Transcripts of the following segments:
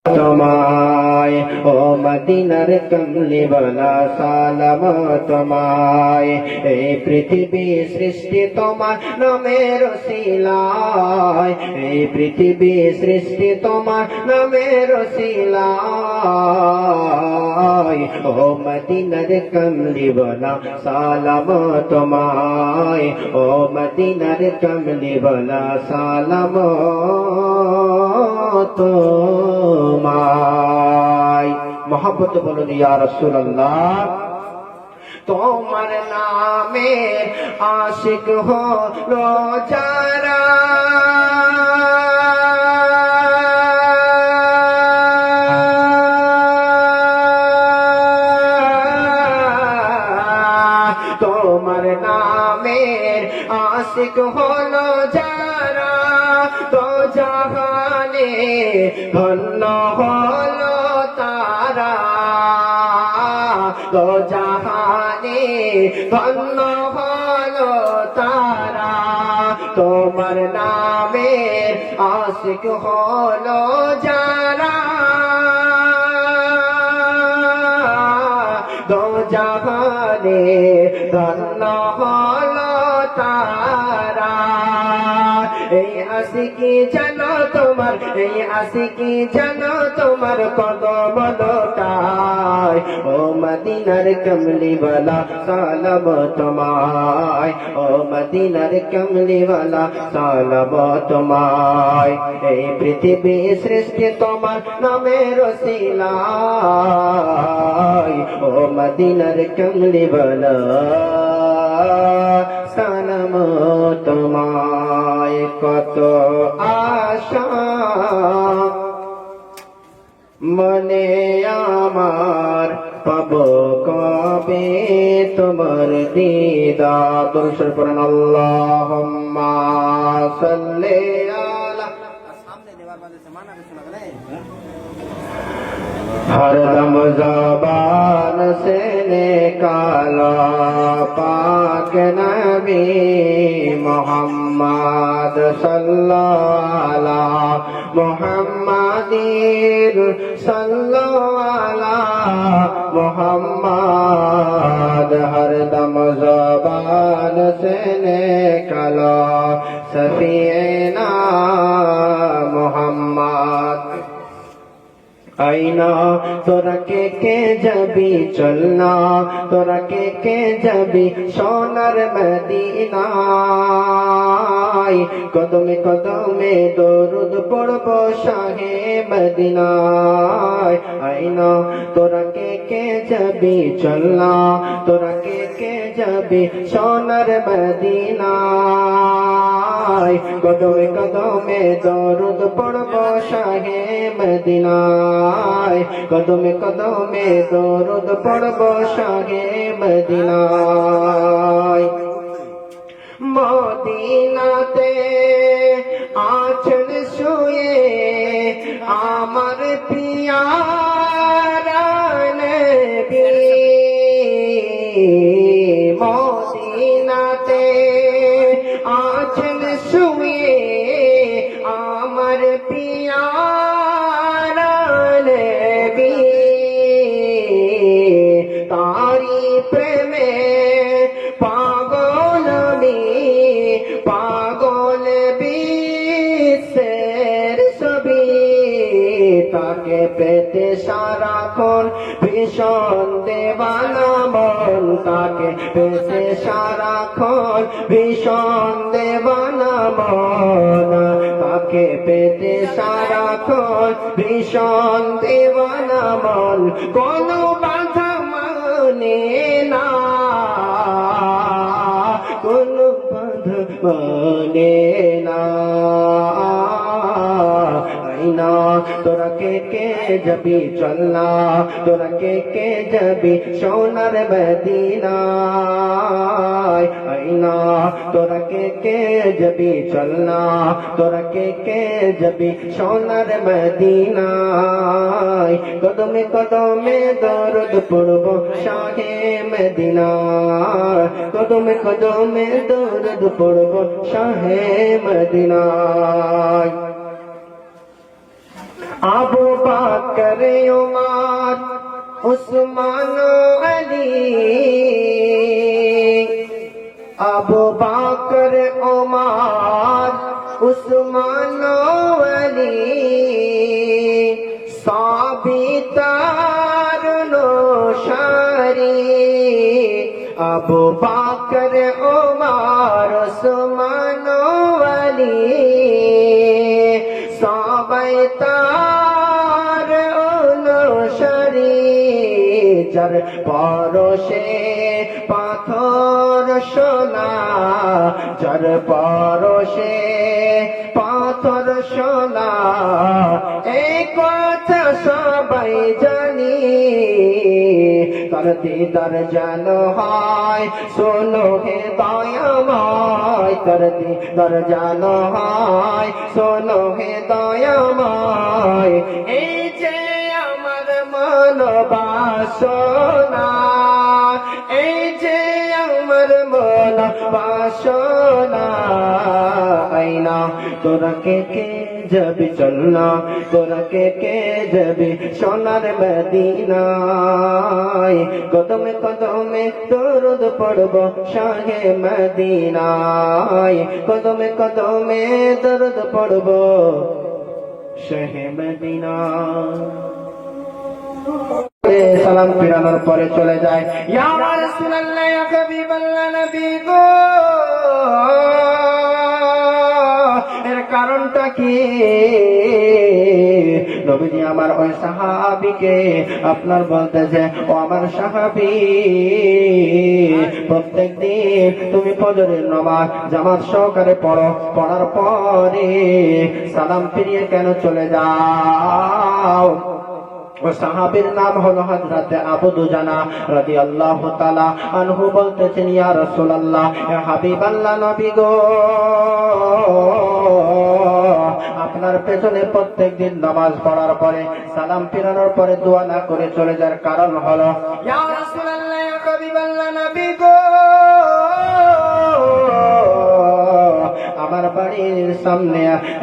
তোমায় ও মদিনার কমলিওয়ালা সালাম তোমায়। এই পৃথিবী সৃষ্টি তোমার নামের ওসিলায়, এই পৃথিবী সৃষ্টি তোমার নামের ওসিলায়। ও মদিনার কমলিওয়ালা সালাম তোমায়, ও মদিনার কমলিওয়ালা সালাম তোমায়। মোহাম্মত বলুন ইয়া রাসূলুল্লাহ। তোমার নামে আশিক হলো যারা, তোমার নামের আশিক হলো যারা, তো জাহানে ধন্য হলো তারা, তো জাহানে ধন্য হলো তারা। তোমার নামের আশিক হলো যারা, দো জাহানে ধন্য হলো তারা। এই আশিকি জানো তোমার, এই আশিকি জানো তোমার কদম লোটায়। ও মদিনার কমলিওয়ালা সালাম তোমায়, ও মদিনার কমলিওয়ালা সালাম তোমায়। এই পৃথিবী সৃষ্টি তোমার নামের ওসিলায়। ও মদিনার কমলিওয়ালা সালাম তোমায়। কত আশা মনে আমার, পাব কবে তোমার দিদার। দরুদ শরীফ পড়ুন আল্লাহুম্মা সাল্লি আলা। हर दम ज़बान से निकाला पाक नबी मोहम्मद सल्लल्लाहु अलैहि मुहम्मदीर सल्लल्लाहु अलैहि मुहम्मद। हर दम ज़बान से निकाला सफीना मोहम्मद। आईना तोरा के जबी चलना, तोरा के जबी सोनार मदीनाय। कदमे कदमे दरूद पढ़बो शाहे मदीनाय। आईना तोरा के जबी चलना, तोरा के जबी सोनार मदीनाय। कदमे कदमे दरूद पढ़बो शाहे मदीनाय। कदमे कदमे दरूद पढ़बो शाहे मदीनाय। मदीनाते आँचल শুয়ে আমার পিয়ারা নবী। মদিনাতে আঁচল শুয়ে আমার পিয়ারা নবী। তারি প্রেমে পাগল আমি, পাগল বিশ্বের ছবি। তাকে পেতে সারাক্ষণ ভীষণ দেওয়ানা মন, তাকে পেতে সারাক্ষণ ভীষণ দেওয়ানা মন। তাকে পেতে সারাক্ষণ ভীষণ দেওয়ানা মন। কোনো বাধা মানে না, কোনো বাধা মানে না। आईना तोरा के जबी चलना, तोरा के जबी सोनार मदीनाय। आईना तोरा के जबी चलना, तोरा के जबी सोनार मदीनाय। कदमे कदमे दरूद पढ़बो शाहे मदीनाय। कदमे कदमे दरूद पढ़बो शाहे मदीनाय। আবু বকর উমর উসমান আলী আবু বকর উমর উসমান আলী সাবিতার নশারি আবু বকর উমর উসমান আলী সাবিতার নশারি যার পরশে পাথর সোনা যার পরশে পাথর সোনা এই কথা সবাই জানি তার দিদার যেন হয় শোনো হে দয়াময় তার দিদার যেন হয় শোনো হে দয়াময় এই যে আমার মন বাসনা এই যে আমার মন বাসনা আইনা তোরা কে কে যাবি চলনা তোরা কে কে যাবি সোনার মদিনায় কদমে কদমে দরুদ পড়ব শাহে মদিনায় কদমে কদমে দরুদ পড়ব শাহে মদিনা সালাম ফিরানোর পরে চলে যায় ইয়া রাসূলুল্লাহ ইয়া হাবিবাল্লাহ নবী গো এর কারণটা কি নবীজি আমার ওই সাহাবীকে আপনার বলতেছে ও আমার সাহাবী প্রত্যেকদিন তুমি ফজরের নামাজ জামাত সহকারে পড়ো পড়ার পরে সালাম ফিরিয়ে কেন চলে যাও ও সাহাবীর নাম হলো হযরত আবু দুজানা রাদিয়াল্লাহু তাআলা আনহু বলতেছেন ইয়া রাসূলুল্লাহ ইয়া হাবিবাল্লাহ নবী গো আপনার পেছনে প্রত্যেকদিন নামাজ পড়ার পরে সালাম ফিরানোর পরে দোয়া না করে চলে যাওয়ার কারণ হলো ইয়া রাসূলুল্লাহ ইয়া হাবিবাল্লাহ নবী গো আমার বাড়ির সামনে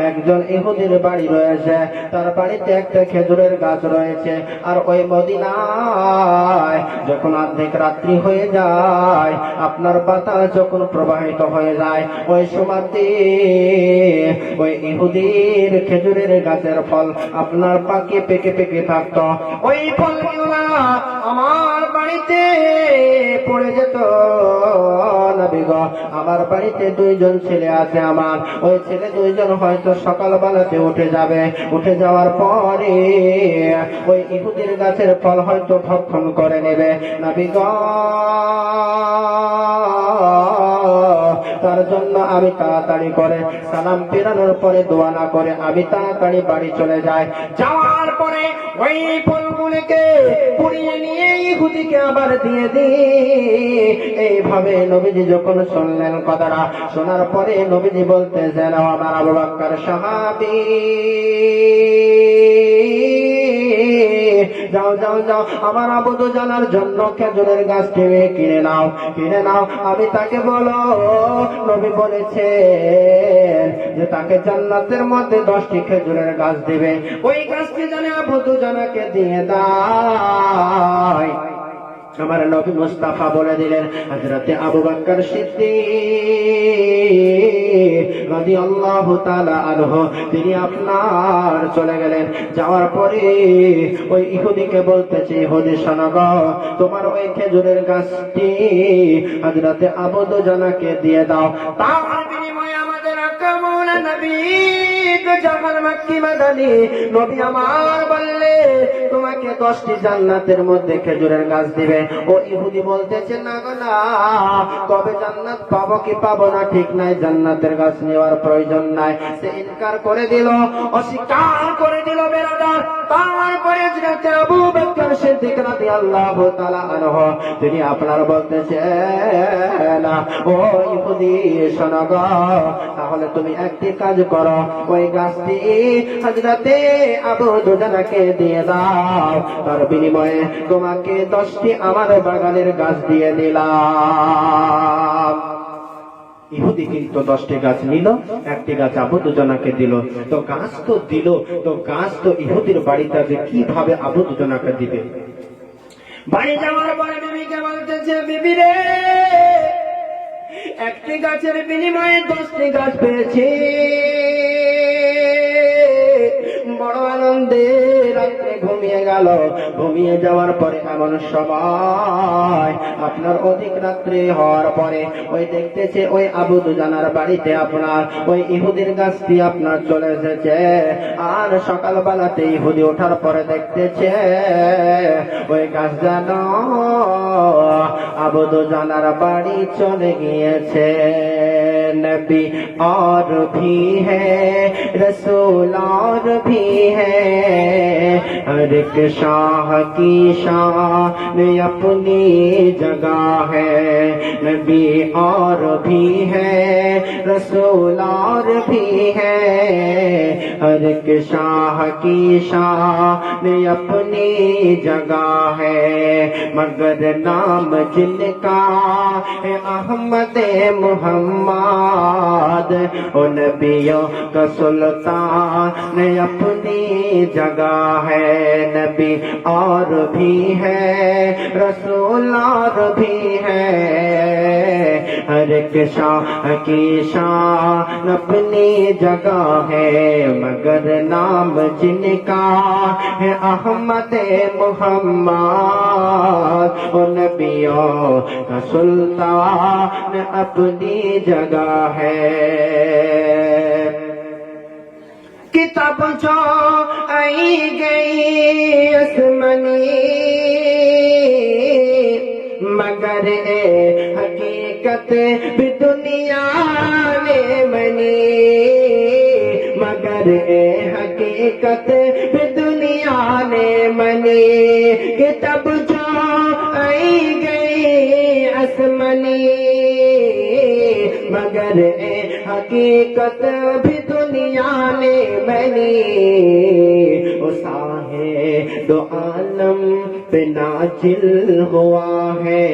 একজন ইহুদির বাড়ি রয়েছে তার বাড়িতে একটা খেজুরের গাছ রয়েছে আর ওই মদিনায় যখন অর্ধেক রাত্রি হয়ে যায় আপনার বাতাস যখন প্রবাহিত হয়ে যায় ওই সময়তে ওই ইহুদির খেজুরের গাছের ফল আপনার পাকে পেকে পেকে থাকতো ওই ফলগুলা আমার বাড়িতে পড়ে যেত নবী গো আমার বাড়িতে দুইজন ছেলে আছে আমার ওই ছেলে দুইজন হয়তো সকালবেলাতে উঠে যাবে উঠে যাওয়ার পরে ওই ইহুদির গাছের ফল হয়তো ভক্ষণ করে নেবে নবী গো তার জন্য আমি তাড়াতাড়ি করে সালাম ফেরানোর পরে দোয়া না করে আমি তাড়াতাড়ি বাড়ি চলে যাই যাওয়ার পরে ওই ফলগুলিকে পুড়িয়ে নিয়ে ইহুদিকে আবার দিয়ে দিই এইভাবে নবীজি যখন শুনলেন কথাটা শোনার পরে নবীজি বলতেছেন আমার আবু বকর সাহাবী যাও যাও যাও আমার আবু দুজানার জন্য খেজুরের গাছ কিনে নাও আমি তাকে বলো নবী বলেছেন যে তাকে জান্নাতের মধ্যে 10টি খেজুরের গাছ দিবে ওই গাছটি যেন আবু দুজানাকে দিয়ে দেয় আমার নবী মুস্তাফা বলে দিলেন হযরতে আবু বকর সিদ্দিক রাদিয়াল্লাহু তাআলা আনহু তিনি আপনার চলে গেলেন যাওয়ার পরে ওই ইহুদিকে বলতেছে ইহুদি শোনো গো তোমার ওই খেজুরের গাছটি হযরতে আবু দুজানাকে দিয়ে দাও তার বিনিময়ে আমাদের আকামুল নবী জামাল মক্কি মাদানী নবী আমার বললে তোমাকে 10টি জান্নাতের মধ্যে খেজুরের গাছ দিবে ও ইহুদি বলতেছে না গো না কবে জান্নাত পাবো কি পাবো না ঠিক নাই জান্নাতের গাছ নেওয়ার প্রয়োজন নাই সে ইনকার করে দিল অস্বীকার করে দিল বেরাদার তারপরে হযরত আবু বকর সিদ্দিক রাদিয়াল্লাহু তাআলা আনহু তিনি আপনার বলতেছেন ও ইহুদি শোনো গো তাহলে তুমি একটি কাজ করো ওই গাছটি হযরতে আবু দুজানাকে দিয়ে দাও তার বিনিময়ে তোমাকে 10টি আমার বাগানের গাছ দিয়ে দিলাম ইহুদি কিন্তু 10টি গাছ নিল, একটি গাছ আবু দুজানাকে দিল। তো গাছ তো দিল, তো গাছ তো ইহুদির বাড়িতে আছে, কিভাবে আবু দুজানাকে দিবে? বাড়ি যাওয়ার পরে বিবিকে বলতেছে, বিবি রে, একটি গাছের বিনিময়ে 10টি গাছ পেয়েছি, বড় আনন্দে রাত্রে ঘুমিয়ে গেল। ঘুমিয়ে যাওয়ার পরে এমন সময় আপনার অধিক রাত্রি হওয়ার পরে ওই দেখতেছে ওই আবু দুজানার বাড়িতে আপনার ওই ইহুদির গাছটি আপনার চলে এসেছে। আর সকালবেলাতে ইহুদি ওঠার পরে দেখতেছে ওই গাছ যেন আবু দুজানার বাড়ি চলে গিয়েছে। नबी और भी है, रसूल और भी है, हर एक शाह की शान अपनी जगह है। नबी और भी है, रसूल और भी है, हर एक शाह की शान अपनी जगह है। मगर नाम जिनका है अहमद मुहम्मद, उन नबियों का सुल्तान अपनी जगह है। नबी और भी है, रसूल और भी है, हर एक शाह की शान अपनी जगह है। मगर नाम जिनका है अहमद मुहम्मद, उन नबियों का सुल्तान अपनी जगह है। किताब जो आई गई आसमानी, मगर ए हकीकत भी दुनिया ने मनी, मगर ए हकीकत भी दुनिया ने मनी। किताब जो आई गई आसमानी, मगर ए हकीकत भी दुनिया ने बनी। ओ साहे दो आलम पे नाजिल हुआ है,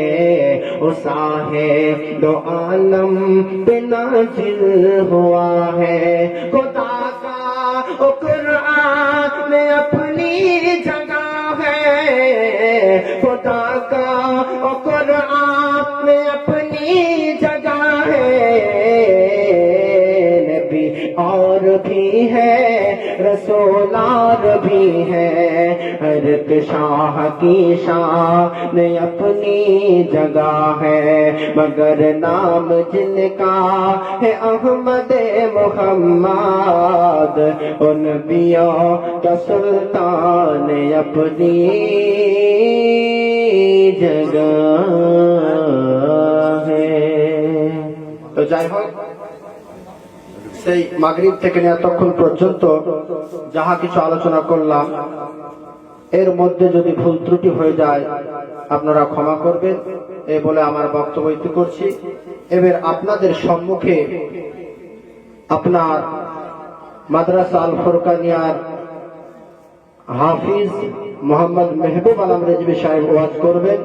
ओ साहे दो आलम पे नाजिल हुआ है। खुदा का ओ कुरान में अपनी जगह है, खुदा का ओ कुरान में अपनी जगह है। नबी और भी है, रसूल और भी है, हर एक शाह की शान अपनी जगह है। मगर नाम जिनका है अहमद मुहम्मद, उन नबियों का सुल्तान अपनी जगह है। तो যাই হোক, সেই মাগরিব থেকে এতক্ষণ পর্যন্ত যাহা কিছু আলোচনা করলাম, এর মধ্যে যদি ভুল ত্রুটি হয়ে যায় আপনারা ক্ষমা করবেন এই বলে আমার বক্তব্য ইতি করছি। এবার আপনাদের সম্মুখে আপনার মাদ্রাসা আল ফুরকানিয়ার হাফিজ মোহাম্মদ মেহবুব আলম রেজভী সাহেব ওয়াজ করবেন।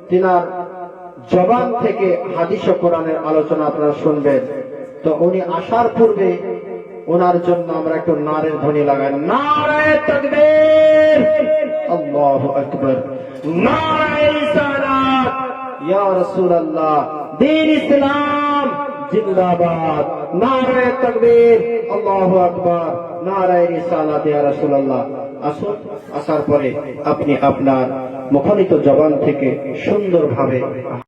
তিনার জবান থেকে হাদিস ও কোরআনের আলোচনা আপনারা শুনবেন। তো উনি আসার পূর্বে ওনার জন্য আমরা একটু নারের ধ্বনি লাগাই। নারে তাকবীর, আল্লাহু আকবার, নারে রিসালাত, ইয়া রাসূলুল্লাহ, দ্বীন ইসলাম জিন্দাবাদ, নারে তাকবীর, আল্লাহু আকবার, নারে রিসালাত, ইয়া রাসূলুল্লাহ। আসুন, আসার পরে আপনি আপনার মুখরিত জবান থেকে সুন্দরভাবে